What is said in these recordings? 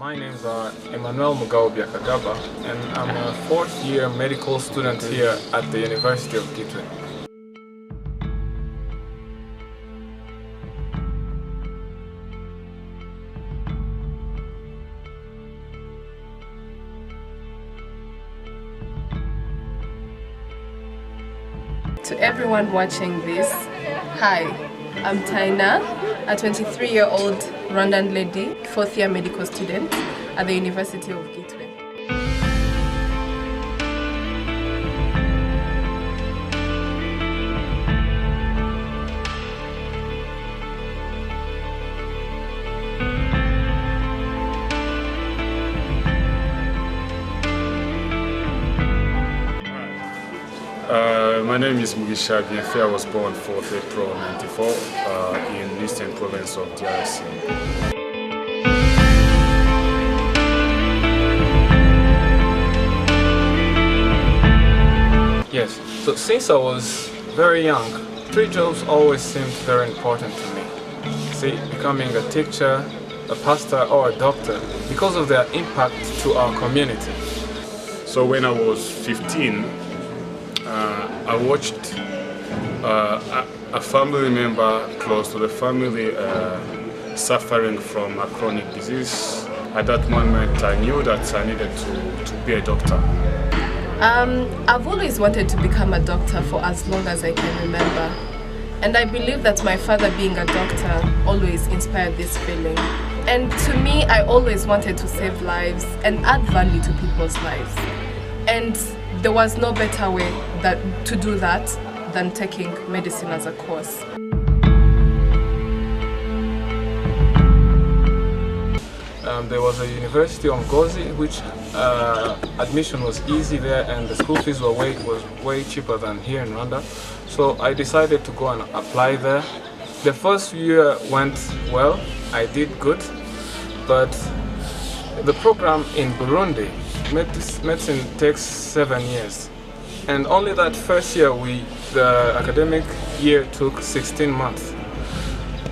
My names are Emmanuel Mugao Biakagaba, and I'm a fourth-year medical student here at the University of Gitwe. To everyone watching this, hi, I'm Taina, a 23-year-old Rwandan lady, fourth-year medical student at the University of Gitwe. My name is Mugisha Bienfait. I was born 4th April 94 in Eastern Province of DRC. Yes, so since I was very young, three jobs always seemed very important to me. See, becoming a teacher, a pastor, or a doctor, because of their impact to our community. So when I was 15, I watched a family member close to the family suffering from a chronic disease. At that moment, I knew that I needed to be a doctor. I've always wanted to become a doctor for as long as I can remember. And I believe that my father being a doctor always inspired this feeling. And to me, I always wanted to save lives and add value to people's lives. And there was no better way to do that than taking medicine as a course. There was a university on Gozi, which admission was easy there, and the school fees was way cheaper than here in Rwanda. So I decided to go and apply there. The first year went well, I did good, but the program in Burundi, medicine takes 7 years, and only that first year the academic year took 16 months,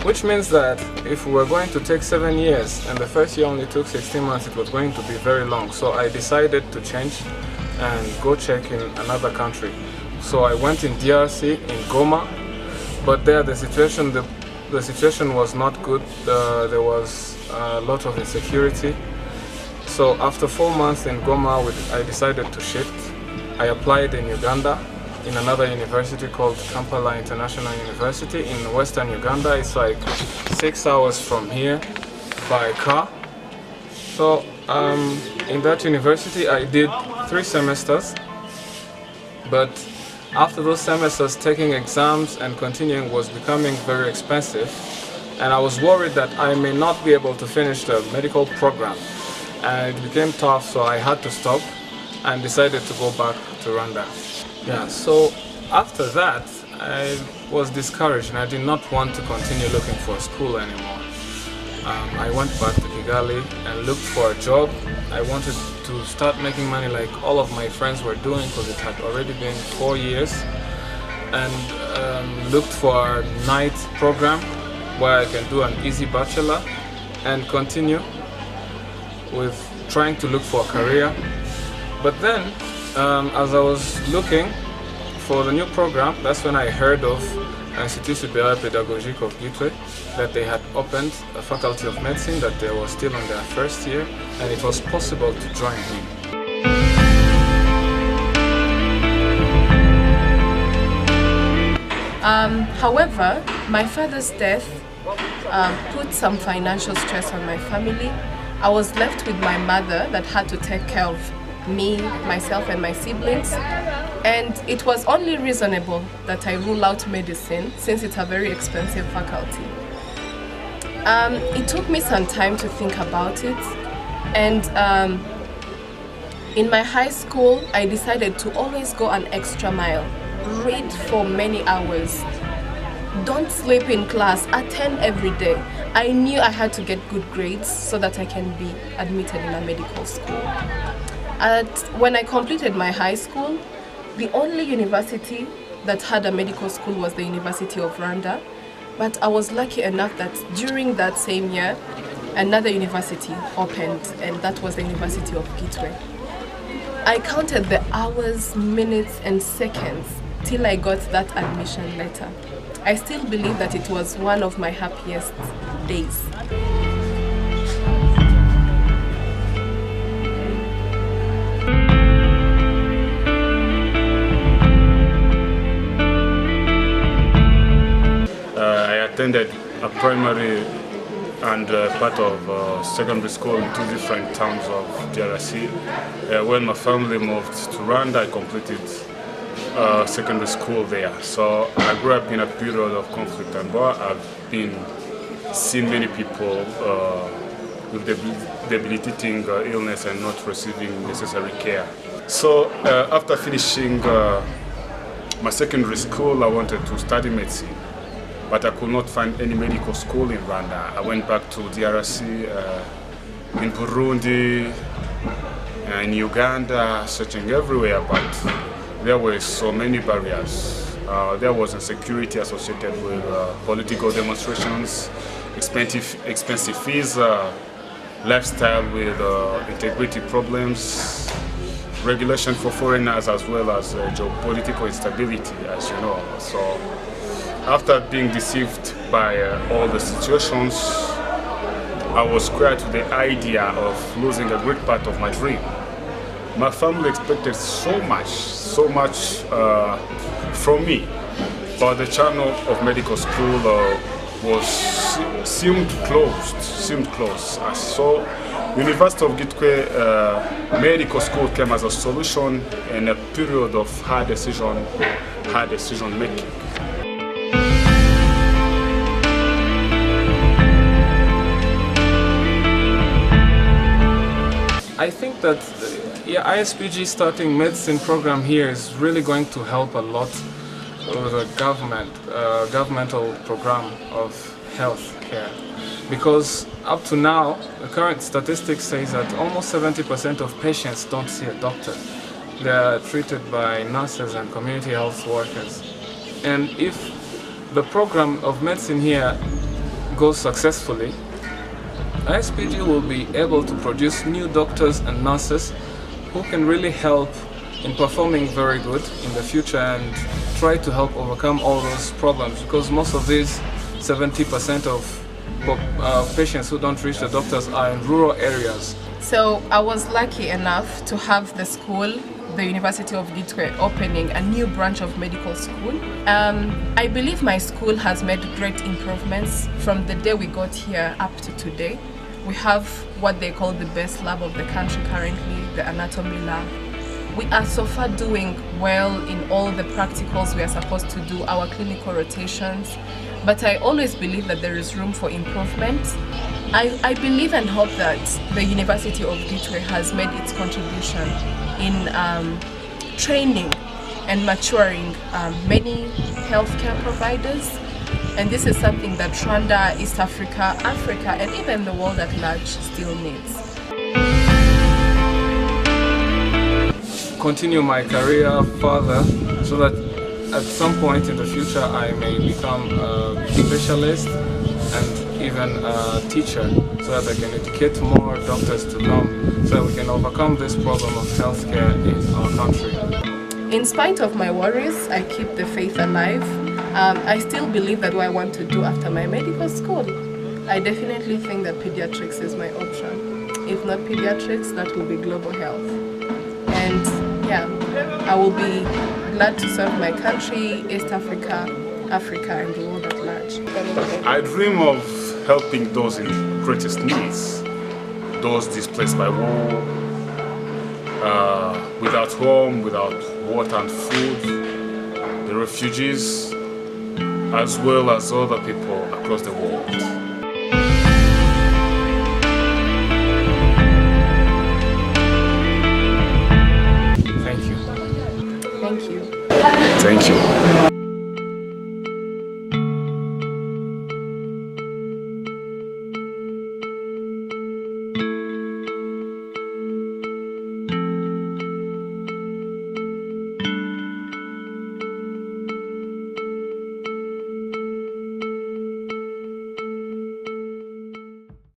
which means that if we were going to take 7 years and the first year only took 16 months, it was going to be very long. So I decided to change and go check in another country. So I went in DRC, in Goma, but there the situation was not good. There was a lot of insecurity. So after 4 months in Goma, I decided to shift. I applied in Uganda, in another university called Kampala International University in Western Uganda. It's like 6 hours from here by car. So in that university I did 3 semesters, but after those semesters, taking exams and continuing was becoming very expensive, and I was worried that I may not be able to finish the medical program. And it became tough, so I had to stop and decided to go back to Rwanda. Yeah, so after that, I was discouraged and I did not want to continue looking for a school anymore. I went back to Kigali and looked for a job. I wanted to start making money like all of my friends were doing, because it had already been 4 years, and looked for a night program where I can do an easy bachelor and continue with trying to look for a career. But then, as I was looking for the new program, that's when I heard of Institut Supérieur Pédagogique of Gitwe, that they had opened a faculty of medicine, that they were still on their first year, and it was possible to join me. However, my father's death put some financial stress on my family. I was left with my mother that had to take care of me, myself, and my siblings. And it was only reasonable that I rule out medicine, since it's a very expensive faculty. It took me some time to think about it. And in my high school, I decided to always go an extra mile, read for many hours, don't sleep in class, attend every day. I knew I had to get good grades so that I can be admitted in a medical school. When I completed my high school, the only university that had a medical school was the University of Rwanda. But I was lucky enough that during that same year, another university opened, and that was the University of Gitwe. I counted the hours, minutes, and seconds till I got that admission letter. I still believe that it was one of my happiest days. I attended a primary and part of secondary school in two different towns of DRC. When my family moved to Rwanda, I completed secondary school there. So I grew up in a period of conflict and war. I've seen many people with debilitating illness and not receiving necessary care. So after finishing my secondary school, I wanted to study medicine, but I could not find any medical school in Rwanda. I went back to DRC, in Burundi, in Uganda, searching everywhere, but there were so many barriers. There was insecurity associated with political demonstrations, expensive fees, lifestyle with integrity problems, regulation for foreigners, as well as geopolitical instability, as you know. So after being deceived by all the situations, I was square to the idea of losing a great part of my dream. My family expected so much from me, but the channel of medical school seemed closed. I saw University of Gitwe medical school came as a solution in a period of hard decision making. I think that ISPG starting medicine program here is really going to help a lot with the governmental program of health care, because up to now the current statistics says that almost 70% of patients don't see a doctor. They are treated by nurses and community health workers, and if the program of medicine here goes successfully, ISPG will be able to produce new doctors and nurses who can really help in performing very good in the future and try to help overcome all those problems, because most of these 70% of patients who don't reach the doctors are in rural areas. So I was lucky enough to have the school, the University of Gitwe, opening a new branch of medical school. I believe my school has made great improvements from the day we got here up to today. We have what they call the best lab of the country currently, the anatomy lab. We are so far doing well in all the practicals we are supposed to do, our clinical rotations, but I always believe that there is room for improvement. I believe and hope that the University of Gitwe has made its contribution in training and maturing many healthcare providers. And this is something that Rwanda, East Africa, Africa, and even the world at large still needs. Continue my career further so that at some point in the future I may become a specialist and even a teacher, so that I can educate more doctors to come, so that we can overcome this problem of healthcare in our country. In spite of my worries, I keep the faith alive. I still believe that what I want to do after my medical school. I definitely think that pediatrics is my option. If not pediatrics, that will be global health. And yeah, I will be glad to serve my country, East Africa, Africa, and the world at large. I dream of helping those in greatest needs, those displaced by war, without home, without water and food, the refugees, as well as other people across the world. Thank you. Thank you. Thank you.